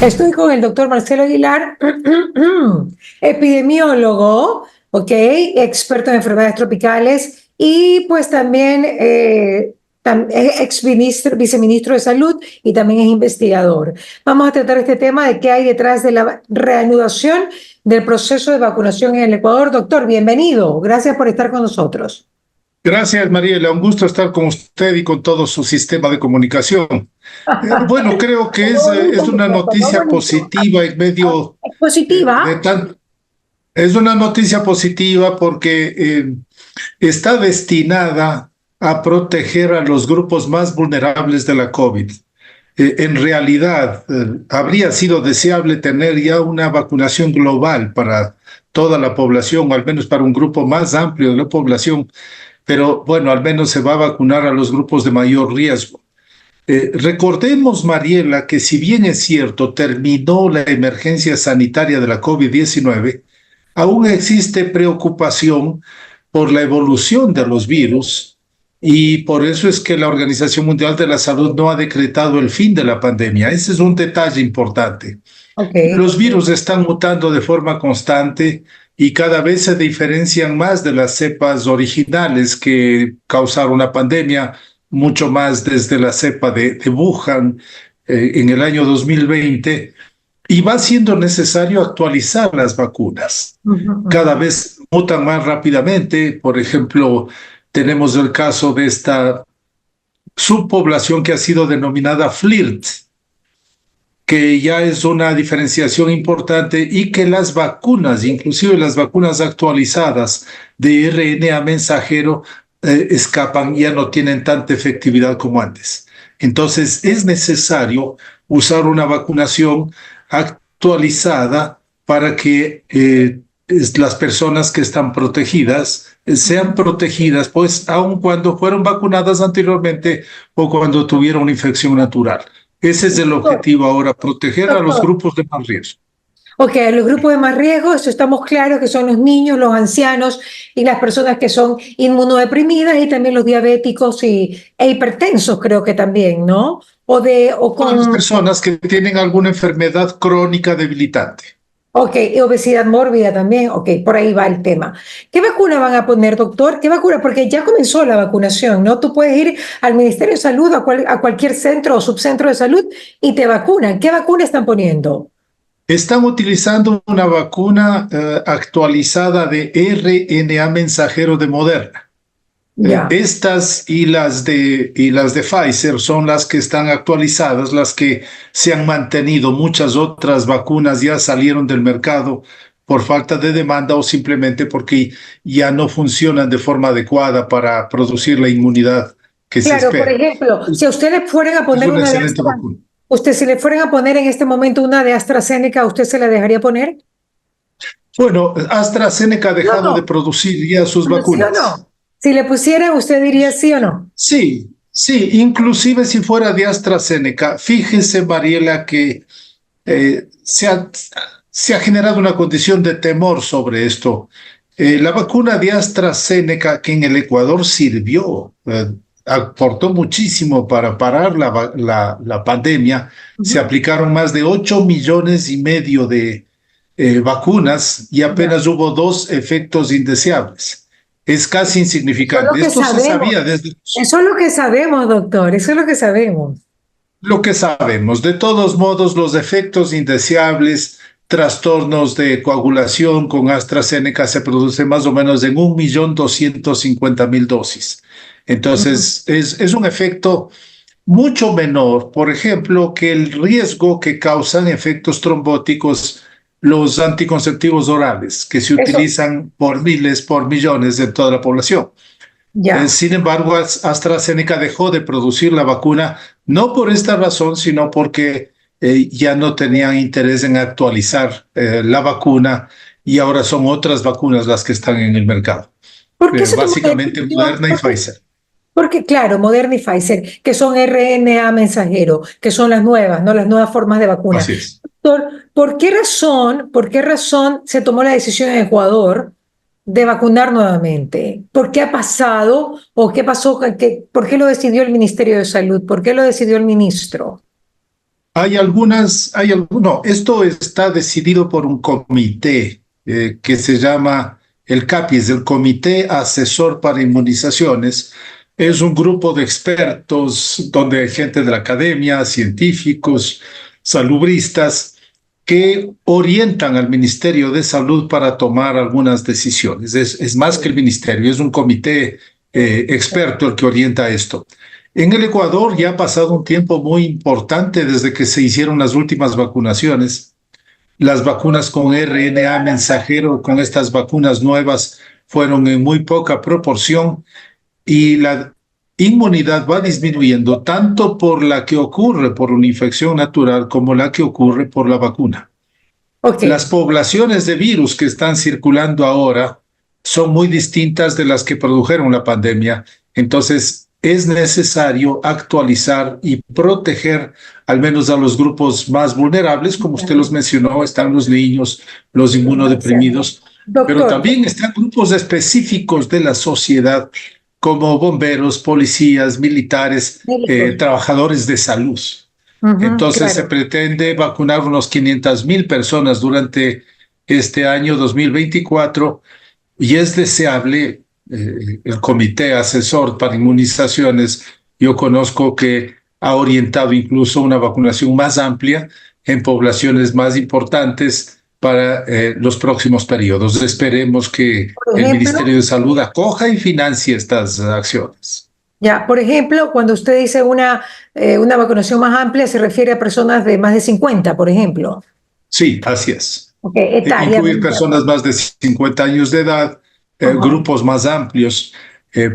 Estoy con el doctor Marcelo Aguilar, epidemiólogo, ¿ok? Experto en enfermedades tropicales y pues también viceministro de Salud y también es investigador. Vamos a tratar este tema de qué hay detrás de la reanudación del proceso de vacunación en el Ecuador. Doctor, bienvenido. Gracias por estar con nosotros. Gracias, Mariela. Un gusto estar con usted y con todo su sistema de comunicación. Bueno, creo que Sonó bonito, es una muchacho, sonó noticia bonito. positiva en medio Es positiva. de tan... Es una noticia positiva porque está destinada a proteger a los grupos más vulnerables de la COVID. En realidad, habría sido deseable tener ya una vacunación global para toda la población, o al menos para un grupo más amplio de la población, pero bueno, al menos se va a vacunar a los grupos de mayor riesgo. Recordemos, Mariela, que si bien es cierto, terminó la emergencia sanitaria de la COVID-19, aún existe preocupación por la evolución de los virus y por eso es que la Organización Mundial de la Salud no ha decretado el fin de la pandemia. Ese es un detalle importante. Ok. Los virus están mutando de forma constante y cada vez se diferencian más de las cepas originales que causaron la pandemia, mucho más desde la cepa de Wuhan en el año 2020, y va siendo necesario actualizar las vacunas. Ujú, Cada ujú. vez mutan más rápidamente. Por ejemplo, tenemos el caso de esta subpoblación que ha sido denominada FLIRT, que ya es una diferenciación importante y que las vacunas, inclusive las vacunas actualizadas de RNA mensajero, escapan, ya no tienen tanta efectividad como antes. Entonces es necesario usar una vacunación actualizada para que las personas que están protegidas sean protegidas, pues aun cuando fueron vacunadas anteriormente o cuando tuvieron una infección natural. Ese es el Doctor, objetivo ahora, proteger a los doctor. grupos de más riesgo. Ok, los grupos de más riesgo, eso estamos claros que son los niños, los ancianos y las personas que son inmunodeprimidas y también los diabéticos e hipertensos, creo que también, ¿no? O Todas las con, personas que tienen alguna enfermedad crónica debilitante. ok, y obesidad mórbida también, ok, por ahí va el tema. ¿Qué vacuna van a poner, doctor? ¿Qué vacuna? Porque ya comenzó la vacunación, ¿no? Tú puedes ir al Ministerio de Salud, a cualquier centro o subcentro de salud y te vacunan. ¿Qué vacuna están poniendo? Están utilizando una vacuna actualizada de RNA mensajero de Moderna. Ya. Estas y las de Pfizer son las que están actualizadas, las que se han mantenido. Muchas otras vacunas ya salieron del mercado por falta de demanda o simplemente porque ya no funcionan de forma adecuada para producir la inmunidad que se Claro, por espera. ejemplo, si a usted le fueran a Es poner una una de excelente Astra, vacuna. usted si le fueran a poner en este momento una de AstraZeneca, ¿usted se la dejaría poner? Bueno, AstraZeneca ha ¿Sí o dejado de no? producir ya sus Bueno, ¿sí o vacunas. no? Si le pusieran, ¿usted diría sí o no? Sí, sí, inclusive si fuera de AstraZeneca, fíjese, Mariela, que se ha generado una condición de temor sobre esto. La vacuna de AstraZeneca, que en el Ecuador sirvió, aportó muchísimo para parar la pandemia. Se Ujú. aplicaron más de 8,5 millones de vacunas y Ya. apenas hubo dos efectos indeseables. Es casi Eso es lo insignificante. que Esto se sabemos. sabía desde Eso es lo que sabemos, doctor. Eso es lo que sabemos. lo que sabemos. De todos modos, los efectos indeseables, trastornos de coagulación con AstraZeneca se producen más o menos en 1,250,000 dosis. Ujú. Entonces, es un efecto mucho menor, por ejemplo, que el riesgo que causan efectos trombóticos los anticonceptivos orales, que se Eso, utilizan por miles, por millones en toda la población. ya. Sin embargo, AstraZeneca dejó de producir la vacuna, no por esta razón, sino porque ya no tenían interés en actualizar la vacuna y ahora son otras vacunas las que están en el mercado. ¿Por qué se tomó la Básicamente decisión? Moderna y Pfizer. Porque, claro, Moderna y Pfizer, que son RNA mensajero, que son las nuevas, ¿no? Las nuevas formas de vacuna. Así es. Doctor, por qué razón se tomó la decisión en Ecuador de vacunar nuevamente? ¿Por qué ha pasado o qué pasó? ¿Por qué lo decidió el Ministerio de Salud? ¿Por qué lo decidió el ministro? no, esto está decidido por un comité que se llama el CAPI, el Comité Asesor para Inmunizaciones. Es un grupo de expertos donde hay gente de la academia, científicos, salubristas, que orientan al Ministerio de Salud para tomar algunas decisiones. Es más que el ministerio, es un comité experto el que orienta esto. En el Ecuador ya ha pasado un tiempo muy importante desde que se hicieron las últimas vacunaciones. Las vacunas con RNA mensajero, con estas vacunas nuevas, fueron en muy poca proporción y la inmunidad va disminuyendo tanto por la que ocurre por una infección natural como la que ocurre por la vacuna. Las Ok. poblaciones de virus que están circulando ahora son muy distintas de las que produjeron la pandemia. Entonces, es necesario actualizar y proteger al menos a los grupos más vulnerables, como usted los mencionó, están los niños, los inmunodeprimidos, pero Doctor, también están grupos específicos de la sociedad, como bomberos, policías, militares, médicos. trabajadores de salud. Ujú, Entonces se claro. pretende vacunar unos 500,000 personas durante este año 2024 y es deseable, el Comité Asesor para Inmunizaciones, yo conozco que ha orientado incluso una vacunación más amplia en poblaciones más importantes para los próximos periodos. Esperemos que Por el ejemplo, Ministerio de Salud acoja y financie estas acciones. ya, por ejemplo, cuando usted dice una vacunación más amplia, se refiere a personas de más de 50, por ejemplo. Sí, así es. Ok, etaria, me Incluir entiendo. personas más de 50 años de edad, Ajá. grupos más amplios.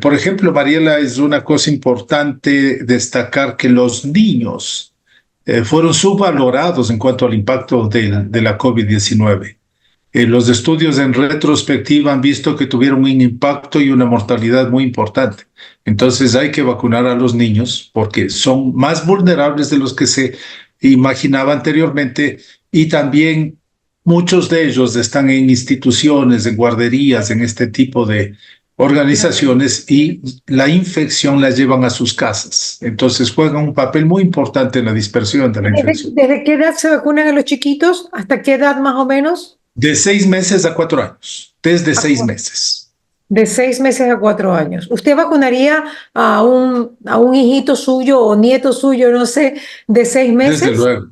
Por ejemplo, Mariela, es una cosa importante destacar que los niños fueron subvalorados en cuanto al impacto de la COVID-19. Los estudios en retrospectiva han visto que tuvieron un impacto y una mortalidad muy importante. Entonces hay que vacunar a los niños porque son más vulnerables de los que se imaginaba anteriormente y también muchos de ellos están en instituciones, en guarderías, en este tipo de organizaciones y la infección la llevan a sus casas. Entonces juegan un papel muy importante en la dispersión de la infección. ¿Desde qué edad se vacunan a los chiquitos? ¿Hasta qué edad más o menos? De 6 meses a 4 años, desde 6 meses. De 6 meses a 4 años. ¿Usted vacunaría a un hijito suyo o nieto suyo, no sé, de seis Desde meses? luego, Sí,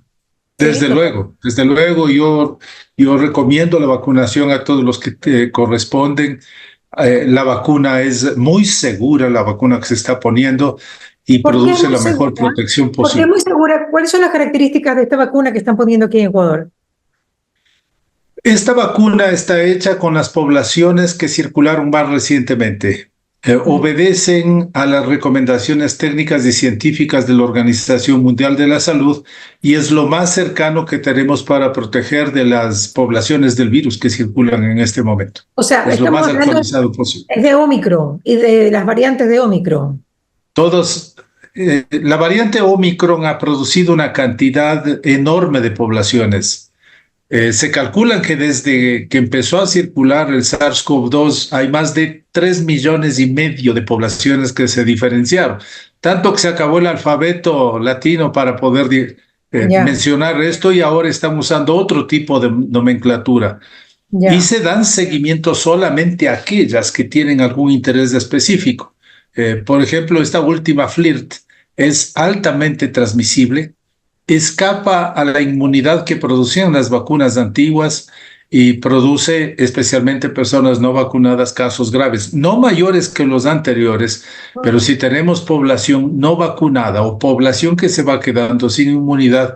total. desde luego, yo recomiendo la vacunación a todos los que te corresponden. La vacuna es muy segura, la vacuna que se está poniendo y ¿Por qué es produce muy la mejor segura? protección ¿Por qué es posible. muy segura? ¿Cuáles son las características de esta vacuna que están poniendo aquí en Ecuador? Esta vacuna está hecha con las poblaciones que circularon más recientemente. Obedecen a las recomendaciones técnicas y científicas de la Organización Mundial de la Salud y es lo más cercano que tenemos para proteger de las poblaciones del virus que circulan en este momento. O sea, Es lo estamos más hablando actualizado posible. es de Omicron y de las variantes de Omicron. La variante Omicron ha producido una cantidad enorme de poblaciones. Se calculan que desde que empezó a circular el SARS-CoV-2 hay más de 3,5 millones de poblaciones que se diferenciaron. Tanto que se acabó el alfabeto latino para poder Ya, mencionar esto y ahora están usando otro tipo de nomenclatura. Y ya. se dan seguimiento solamente a aquellas que tienen algún interés específico. Por ejemplo, esta última FLIRT es altamente transmisible, escapa a la inmunidad que producían las vacunas antiguas y produce especialmente personas no vacunadas casos graves, no mayores que los anteriores, pero si tenemos población no vacunada o población que se va quedando sin inmunidad,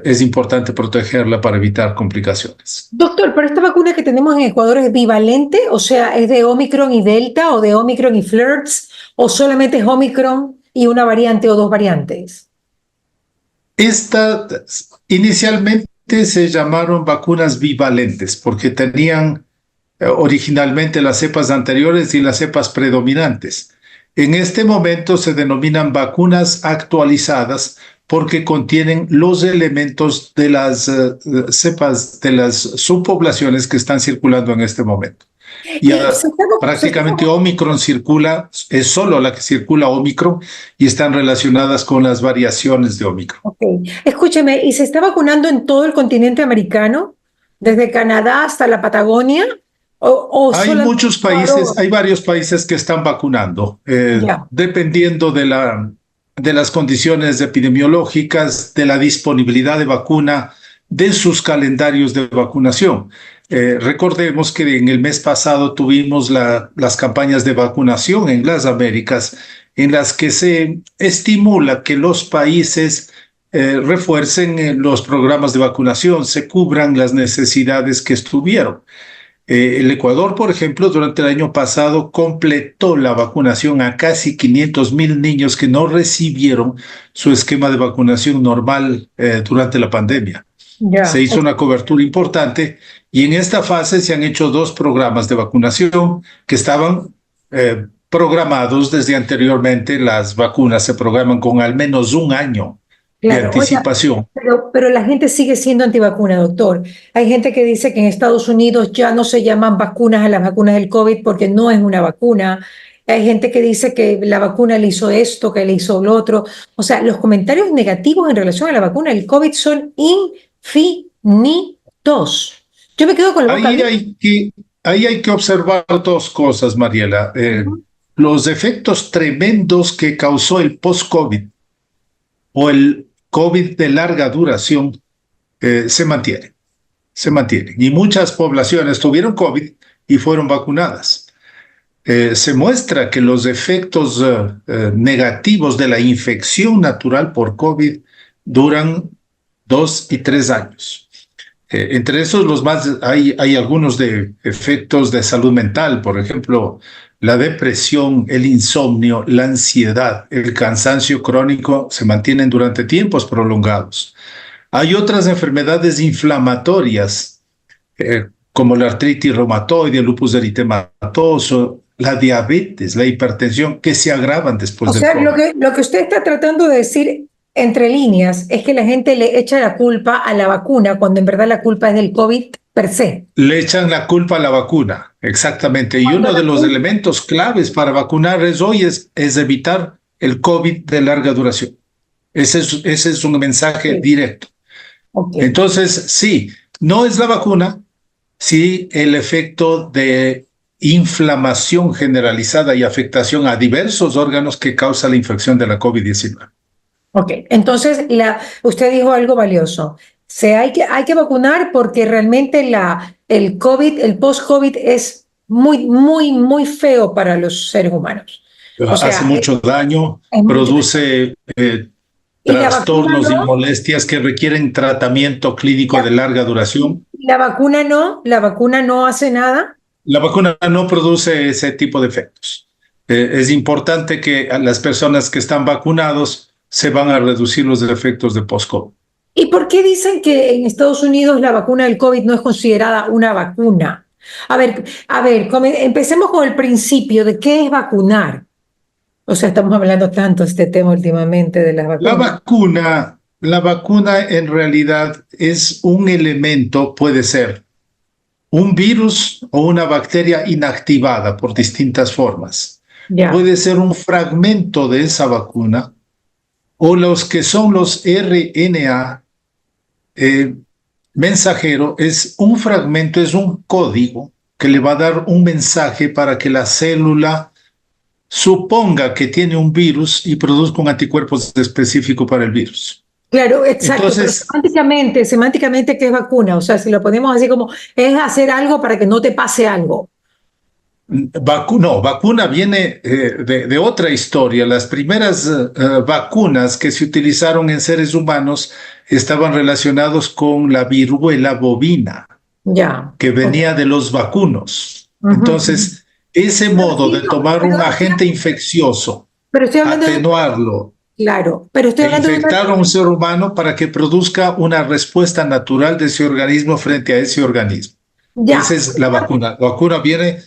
es importante protegerla para evitar complicaciones. Doctor, pero esta vacuna que tenemos en Ecuador es bivalente, o sea, ¿es de Omicron y Delta o de Omicron y Flirts o solamente es Omicron y una variante o dos variantes? Inicialmente se llamaron vacunas bivalentes porque tenían originalmente las cepas anteriores y las cepas predominantes. En este momento se denominan vacunas actualizadas porque contienen los elementos de las cepas de las subpoblaciones que están circulando en este momento. Y Y se prácticamente estaba, Omicron circula, es solo la que circula Omicron y están relacionadas con las variaciones de Omicron. ok. Escúcheme, ¿y se está vacunando en todo el continente americano? ¿Desde Canadá hasta la Patagonia? ¿O Hay solamente muchos países, Ecuador? hay varios países que están vacunando, Ya, dependiendo de las condiciones epidemiológicas, de la disponibilidad de vacuna, de sus calendarios de vacunación. Recordemos que en el mes pasado tuvimos las campañas de vacunación en las Américas, en las que se estimula que los países refuercen los programas de vacunación, se cubran las necesidades que estuvieron. El Ecuador, por ejemplo, durante el año pasado completó la vacunación a casi 500,000 niños que no recibieron su esquema de vacunación normal durante la pandemia. Se ya. hizo una cobertura importante y en esta fase se han hecho 2 programas de vacunación que estaban programados desde anteriormente. Las vacunas se programan con al menos un año de Claro, oiga, anticipación. pero la gente sigue siendo antivacuna, doctor. Hay gente que dice que en Estados Unidos ya no se llaman vacunas a las vacunas del COVID porque no es una vacuna. Hay gente que dice que la vacuna le hizo esto, que le hizo lo otro. O sea, los comentarios negativos en relación a la vacuna del COVID son infinitos. Yo me quedo con la boca Ahí abierta. hay que, ahí hay que observar 2 cosas, Mariela. Los efectos tremendos que causó el post-COVID o el COVID de larga duración se mantienen. Y muchas poblaciones tuvieron COVID y fueron vacunadas. Se muestra que los efectos negativos de la infección natural por COVID duran 2 y 3 años. Entre esos, hay algunos de efectos de salud mental, por ejemplo, la depresión, el insomnio, la ansiedad, el cansancio crónico se mantienen durante tiempos prolongados. Hay otras enfermedades inflamatorias, como la artritis reumatoide, el lupus eritematoso, la diabetes, la hipertensión, que se agravan O después del sea, COVID. lo que usted está tratando de decir entre líneas es que la gente le echa la culpa a la vacuna cuando en verdad la culpa es del COVID per se. Le echan la culpa a la vacuna, exactamente. Y Cuando uno de la los culpa... elementos claves para vacunar es evitar el COVID de larga duración. Ese es un mensaje Ok, directo. ok. Entonces, sí, no es la vacuna, sí el efecto de inflamación generalizada y afectación a diversos órganos que causa la infección de la COVID-19. Ok, entonces usted dijo algo valioso. Hay que vacunar porque realmente el COVID, el post-COVID es muy, muy, muy feo para los seres humanos. O Hace sea, mucho daño, es mucho. produce Y la vacuna trastornos y no, molestias que requieren tratamiento clínico de la, larga duración. la vacuna no hace nada. La vacuna no produce ese tipo de efectos. Es importante que a las personas que están vacunados se van a reducir los efectos de post-COVID. ¿Y por qué dicen que en Estados Unidos la vacuna del COVID no es considerada una vacuna? A ver, empecemos con el principio de qué es vacunar. O sea, estamos hablando tanto de este tema últimamente de las La vacunas. vacuna, la vacuna en realidad es un elemento, puede ser un virus o una bacteria inactivada por distintas formas. Ya, Puede ser un fragmento de esa vacuna o los que son los RNA eh, mensajero, es un fragmento, es un código que le va a dar un mensaje para que la célula suponga que tiene un virus y produzca un anticuerpo específico para el virus. claro, exacto, pero Entonces, semánticamente, ¿qué es vacuna? O sea, si lo ponemos así como, es hacer algo para que no te pase algo. no, vacuna viene de otra historia. Las primeras vacunas que se utilizaron en seres humanos estaban relacionados con la viruela bovina, Ya, que ok. venía de los vacunos. Ujú, ujú. Entonces, ese Pero modo sí, de tomar un agente infeccioso, pero estoy hablando de, atenuarlo claro, pero estoy e hablando de una, infectar a un ser humano para que produzca una respuesta natural de ese organismo frente a ese organismo. Esa ya, es la vacuna. La vacuna viene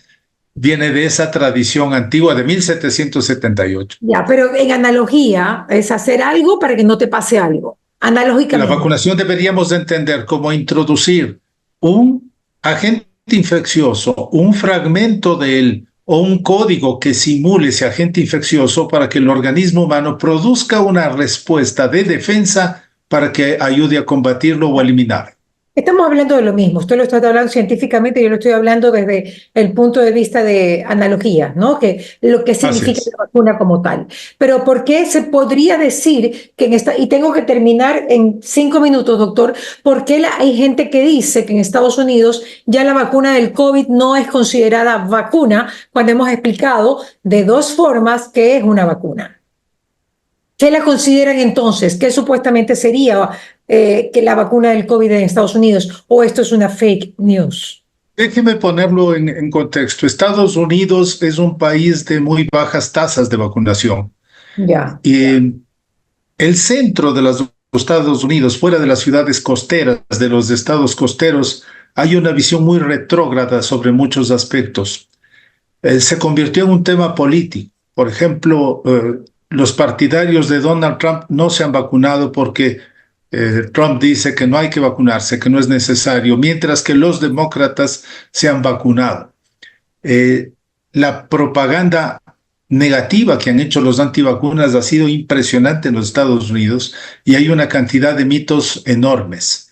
de esa tradición antigua de 1778. ya, pero en analogía es hacer algo para que no te pase algo, La analógicamente. vacunación deberíamos de entender como introducir un agente infeccioso, un fragmento de él o un código que simule ese agente infeccioso para que el organismo humano produzca una respuesta de defensa para que ayude a combatirlo o a eliminarlo. Estamos hablando de lo mismo. Usted lo está hablando científicamente, yo lo estoy hablando desde el punto de vista de analogía, ¿no? Que lo que significa la vacuna como tal. Pero ¿por qué se podría decir que en esta, y tengo que terminar en 5 minutos, doctor, por qué hay gente que dice que en Estados Unidos ya la vacuna del COVID no es considerada vacuna cuando hemos explicado de 2 formas que es una vacuna? ¿Qué la consideran entonces? ¿Qué supuestamente sería que la vacuna del COVID en Estados Unidos? ¿O esto es una fake news? Déjeme ponerlo en contexto. Estados Unidos es un país de muy bajas tasas de vacunación. Ya. Y el centro de los Estados Unidos, fuera de las ciudades costeras, de los estados costeros, hay una visión muy retrógrada sobre muchos aspectos. Se convirtió en un tema político. Por ejemplo, los partidarios de Donald Trump no se han vacunado porque Trump dice que no hay que vacunarse, que no es necesario, mientras que los demócratas se han vacunado. La propaganda negativa que han hecho los antivacunas ha sido impresionante en los Estados Unidos y hay una cantidad de mitos enormes.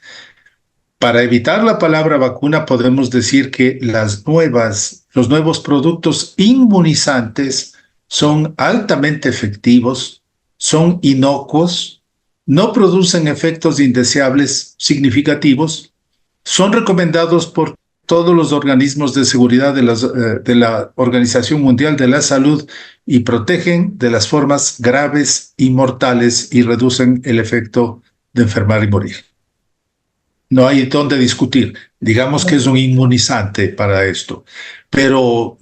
Para evitar la palabra vacuna, podemos decir que los nuevos productos inmunizantes son altamente efectivos, son inocuos, no producen efectos indeseables significativos, son recomendados por todos los organismos de seguridad de la Organización Mundial de la Salud y protegen de las formas graves y mortales y reducen el efecto de enfermar y morir. No hay dónde discutir. Digamos que es un inmunizante para esto. Pero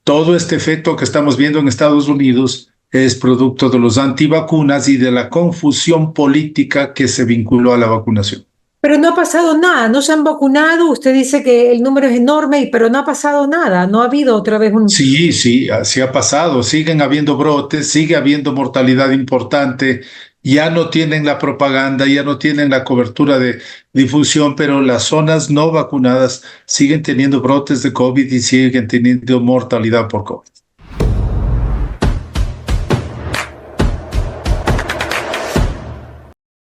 todo este efecto que estamos viendo en Estados Unidos es producto de los antivacunas y de la confusión política que se vinculó a la vacunación. Pero no ha pasado nada, no se han vacunado, usted dice que el número es enorme, pero no ha pasado nada, no ha habido otra vez un... Sí, así ha pasado. Siguen habiendo brotes, sigue habiendo mortalidad importante. Ya no tienen la propaganda, ya no tienen la cobertura de difusión, pero las zonas no vacunadas siguen teniendo brotes de COVID y siguen teniendo mortalidad por COVID.